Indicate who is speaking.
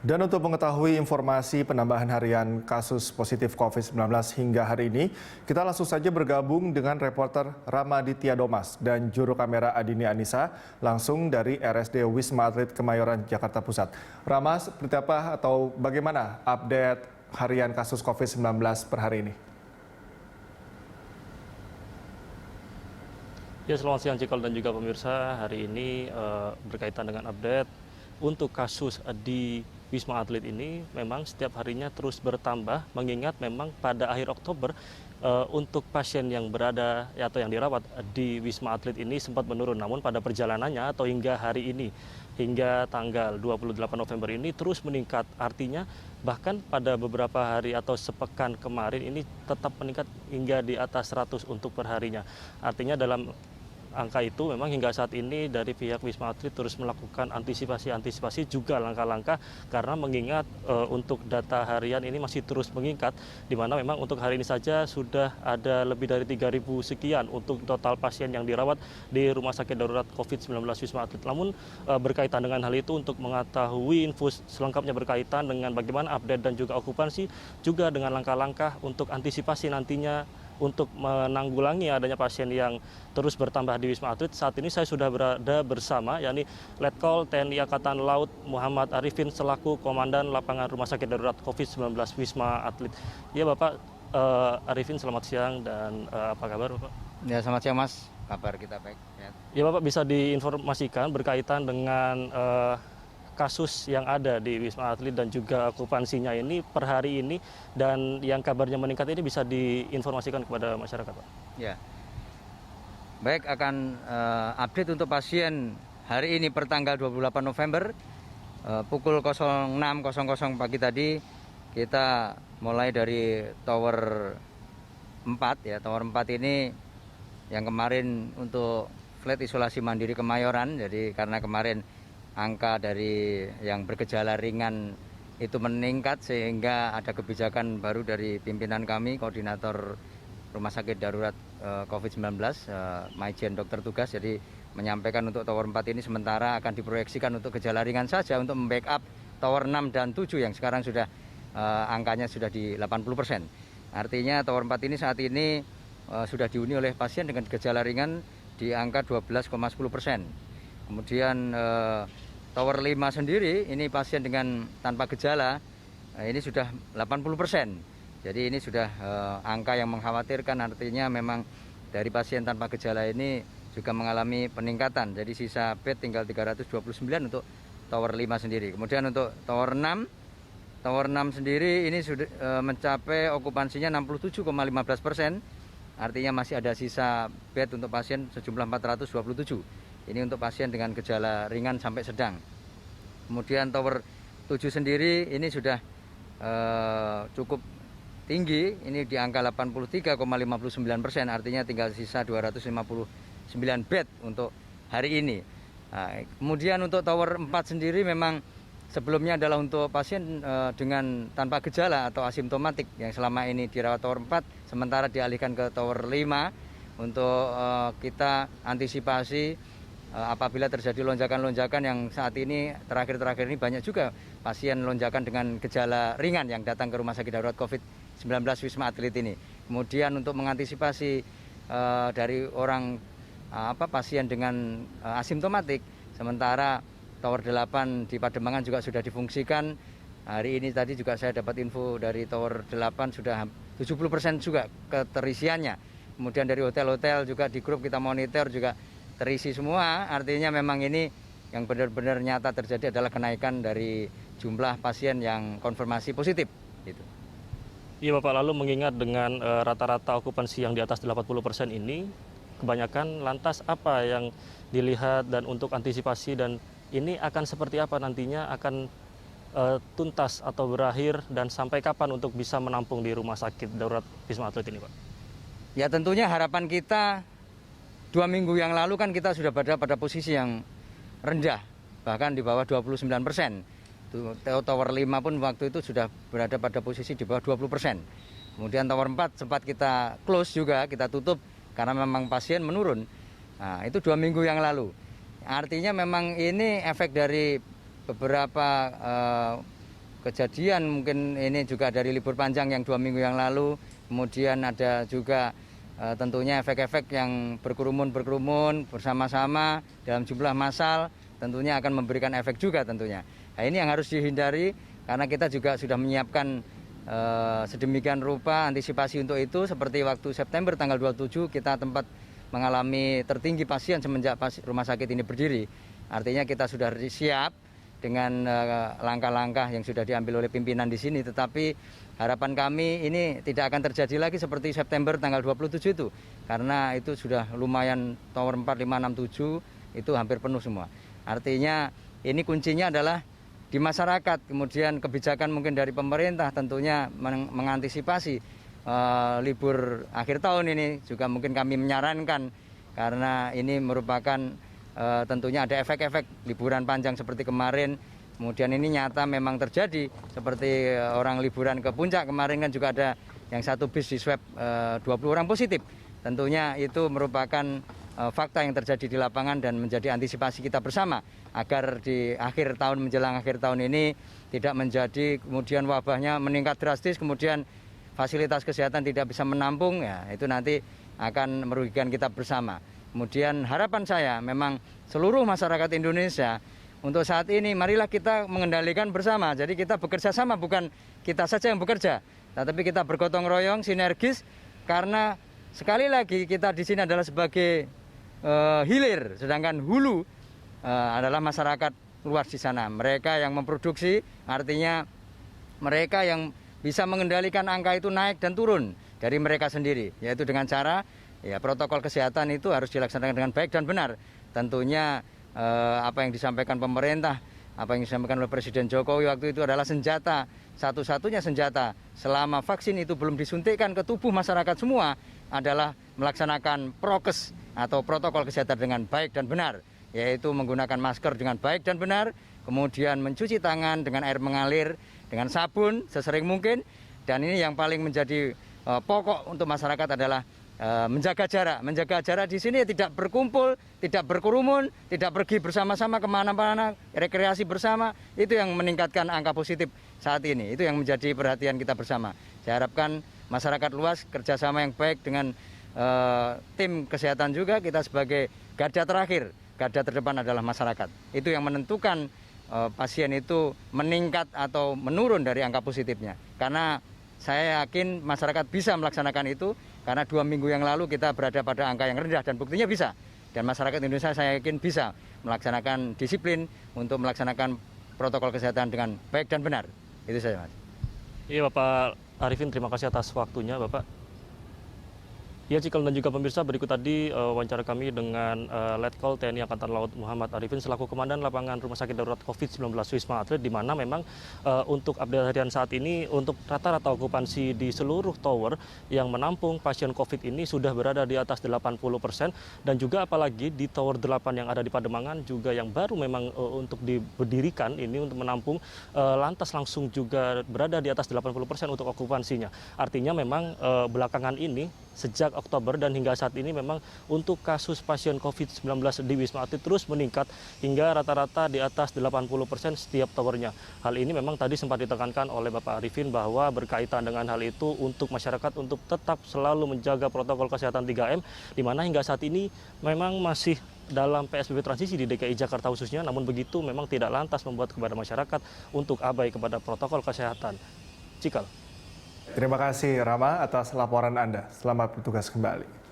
Speaker 1: Dan untuk mengetahui informasi penambahan harian kasus positif COVID-19 hingga hari ini, kita langsung saja bergabung dengan reporter Ramaditya Domas dan juru kamera Adini Anissa langsung dari RSD Wisma Atlet Kemayoran, Jakarta Pusat. Rama, seperti apa atau bagaimana update harian kasus COVID-19 per hari ini?
Speaker 2: Ya, selamat siang Cikol dan juga pemirsa. Hari ini berkaitan dengan update untuk kasus di Wisma Atlet ini memang setiap harinya terus bertambah, mengingat memang pada akhir Oktober untuk pasien yang berada atau yang dirawat di Wisma Atlet ini sempat menurun. Namun pada perjalanannya atau hingga hari ini, hingga tanggal 28 November ini terus meningkat. Artinya bahkan pada beberapa hari atau sepekan kemarin ini tetap meningkat hingga di atas 100 untuk perharinya. Artinya dalam angka itu memang hingga saat ini dari pihak Wisma Atlet terus melakukan antisipasi juga langkah-langkah karena mengingat untuk data harian ini masih terus meningkat, di mana memang untuk hari ini saja sudah ada lebih dari 3.000 sekian untuk total pasien yang dirawat di Rumah Sakit Darurat COVID-19 Wisma Atlet. Namun berkaitan dengan hal itu, untuk mengetahui info selengkapnya berkaitan dengan bagaimana update dan juga okupansi, juga dengan langkah-langkah untuk antisipasi nantinya untuk menanggulangi adanya pasien yang terus bertambah di Wisma Atlet. Saat ini saya sudah berada bersama, yakni Letkol TNI Angkatan Laut Muhammad Arifin selaku Komandan Lapangan Rumah Sakit Darurat COVID-19 Wisma Atlet. Ya Bapak Arifin, selamat siang dan apa kabar Bapak?
Speaker 3: Ya, selamat siang Mas, kabar kita baik.
Speaker 2: Ya Bapak, bisa diinformasikan berkaitan dengan kasus yang ada di Wisma Atlet dan juga okupansinya ini per hari ini, dan yang kabarnya meningkat ini bisa diinformasikan kepada masyarakat, Pak?
Speaker 3: Ya, baik, akan update untuk pasien hari ini per tanggal 28 November pukul 06.00 pagi tadi. Kita mulai dari Tower 4 ya. Tower 4 ini yang kemarin untuk flat isolasi mandiri Kemayoran. Jadi karena kemarin angka dari yang bergejala ringan itu meningkat, sehingga ada kebijakan baru dari pimpinan kami, koordinator Rumah Sakit Darurat COVID-19, Maijen Dokter Tugas. Jadi menyampaikan untuk Tower 4 ini sementara akan diproyeksikan untuk gejala ringan saja untuk membackup Tower 6 dan 7 yang sekarang sudah angkanya sudah di 80%. Artinya Tower 4 ini saat ini sudah dihuni oleh pasien dengan gejala ringan di angka 12,10%. Kemudian Tower 5 sendiri ini pasien dengan tanpa gejala ini sudah 80%. Jadi ini sudah angka yang mengkhawatirkan, artinya memang dari pasien tanpa gejala ini juga mengalami peningkatan. Jadi sisa bed tinggal 329 untuk Tower 5 sendiri. Kemudian untuk Tower 6 sendiri ini sudah mencapai okupansinya 67,15%. Artinya masih ada sisa bed untuk pasien sejumlah 427. Ini untuk pasien dengan gejala ringan sampai sedang. Kemudian Tower 7 sendiri ini sudah cukup tinggi, ini di angka 83,59%, artinya tinggal sisa 259 bed untuk hari ini. Nah, kemudian untuk Tower 4 sendiri memang sebelumnya adalah untuk pasien dengan tanpa gejala atau asimptomatik yang selama ini dirawat Tower 4, sementara dialihkan ke Tower 5 untuk kita antisipasi apabila terjadi lonjakan-lonjakan yang saat ini terakhir-terakhir ini banyak juga pasien lonjakan dengan gejala ringan yang datang ke Rumah Sakit Darurat COVID-19 Wisma Atlet ini. Kemudian untuk mengantisipasi dari orang pasien dengan asimptomatik, sementara Tower 8 di Pademangan juga sudah difungsikan. Hari ini tadi juga saya dapat info dari Tower 8 sudah 70% juga keterisiannya. Kemudian dari hotel-hotel juga di grup kita monitor juga terisi semua. Artinya memang ini yang benar-benar nyata terjadi adalah kenaikan dari jumlah pasien yang konfirmasi positif gitu.
Speaker 2: Iya Bapak, lalu mengingat dengan rata-rata okupansi yang di atas 80% ini, kebanyakan lantas apa yang dilihat dan untuk antisipasi, dan ini akan seperti apa nantinya, akan tuntas atau berakhir, dan sampai kapan untuk bisa menampung di Rumah Sakit Darurat Wisma Atlet ini Pak? Ya,
Speaker 3: tentunya harapan kita 2 minggu yang lalu kan kita sudah berada pada posisi yang rendah, bahkan di bawah 29%. Tower 5 pun waktu itu sudah berada pada posisi di bawah 20%. Kemudian Tower 4 sempat kita close juga, kita tutup karena memang pasien menurun. Nah, itu 2 minggu yang lalu. Artinya memang ini efek dari beberapa kejadian mungkin ini juga dari libur panjang yang 2 minggu yang lalu, kemudian ada juga tentunya efek-efek yang berkerumun bersama-sama dalam jumlah massal, tentunya akan memberikan efek juga tentunya. Nah, ini yang harus dihindari karena kita juga sudah menyiapkan sedemikian rupa antisipasi untuk itu. Seperti waktu September tanggal 27 kita tempat mengalami tertinggi pasien semenjak rumah sakit ini berdiri. Artinya kita sudah siap dengan langkah-langkah yang sudah diambil oleh pimpinan di sini, tetapi harapan kami ini tidak akan terjadi lagi seperti September tanggal 27 itu, karena itu sudah lumayan tower 4, 5, 6, 7 itu hampir penuh semua. Artinya ini kuncinya adalah di masyarakat, kemudian kebijakan mungkin dari pemerintah tentunya mengantisipasi libur akhir tahun ini juga mungkin kami menyarankan, karena ini merupakan tentunya ada efek-efek liburan panjang seperti kemarin, kemudian ini nyata memang terjadi seperti orang liburan ke puncak kemarin kan juga ada yang satu bis di swab 20 orang positif. Tentunya itu merupakan fakta yang terjadi di lapangan dan menjadi antisipasi kita bersama agar di akhir tahun menjelang akhir tahun ini tidak menjadi kemudian wabahnya meningkat drastis, kemudian fasilitas kesehatan tidak bisa menampung, ya itu nanti akan merugikan kita bersama. Kemudian harapan saya memang seluruh masyarakat Indonesia untuk saat ini marilah kita mengendalikan bersama. Jadi kita bekerja sama, bukan kita saja yang bekerja, tetapi kita bergotong royong, sinergis, karena sekali lagi kita di sini adalah sebagai hilir, sedangkan hulu adalah masyarakat luas di sana. Mereka yang memproduksi, artinya mereka yang bisa mengendalikan angka itu naik dan turun dari mereka sendiri, yaitu dengan cara ya protokol kesehatan itu harus dilaksanakan dengan baik dan benar. Tentunya apa yang disampaikan pemerintah, apa yang disampaikan oleh Presiden Jokowi waktu itu adalah senjata, satu-satunya senjata selama vaksin itu belum disuntikkan ke tubuh masyarakat semua adalah melaksanakan prokes atau protokol kesehatan dengan baik dan benar, yaitu menggunakan masker dengan baik dan benar, kemudian mencuci tangan dengan air mengalir, dengan sabun sesering mungkin, dan ini yang paling menjadi pokok untuk masyarakat adalah menjaga jarak. Menjaga jarak di sini tidak berkumpul, tidak berkerumun, tidak pergi bersama-sama kemana-mana, rekreasi bersama. Itu yang meningkatkan angka positif saat ini. Itu yang menjadi perhatian kita bersama. Saya harapkan masyarakat luas kerjasama yang baik dengan tim kesehatan juga. Kita sebagai garda terakhir, garda terdepan adalah masyarakat. Itu yang menentukan pasien itu meningkat atau menurun dari angka positifnya. Karena saya yakin masyarakat bisa melaksanakan itu, karena 2 minggu yang lalu kita berada pada angka yang rendah dan buktinya bisa. Dan masyarakat Indonesia saya yakin bisa melaksanakan disiplin untuk melaksanakan protokol kesehatan dengan baik dan benar. Itu saja, Mas.
Speaker 2: Iya, Bapak Arifin, terima kasih atas waktunya, Bapak. Ya, Cikal dan juga pemirsa, berikut tadi wawancara kami dengan Letkol TNI Angkatan Laut Muhammad Arifin selaku Komandan Lapangan Rumah Sakit Darurat COVID-19 Wisma Atlet, di mana memang untuk update harian saat ini untuk rata-rata okupansi di seluruh tower yang menampung pasien COVID ini sudah berada di atas 80%, dan juga apalagi di tower 8 yang ada di Pademangan juga yang baru memang untuk diberdirikan ini untuk menampung lantas langsung juga berada di atas 80% untuk okupansinya. Artinya memang belakangan ini sejak Oktober dan hingga saat ini memang untuk kasus pasien COVID-19 di Wisma Atlet terus meningkat hingga rata-rata di atas 80% setiap towernya. Hal ini memang tadi sempat ditekankan oleh Bapak Arifin bahwa berkaitan dengan hal itu untuk masyarakat untuk tetap selalu menjaga protokol kesehatan 3M, di mana hingga saat ini memang masih dalam PSBB transisi di DKI Jakarta khususnya, namun begitu memang tidak lantas membuat kepada masyarakat untuk abai kepada protokol kesehatan. Cikal.
Speaker 1: Terima kasih Rama atas laporan Anda. Selamat bertugas kembali.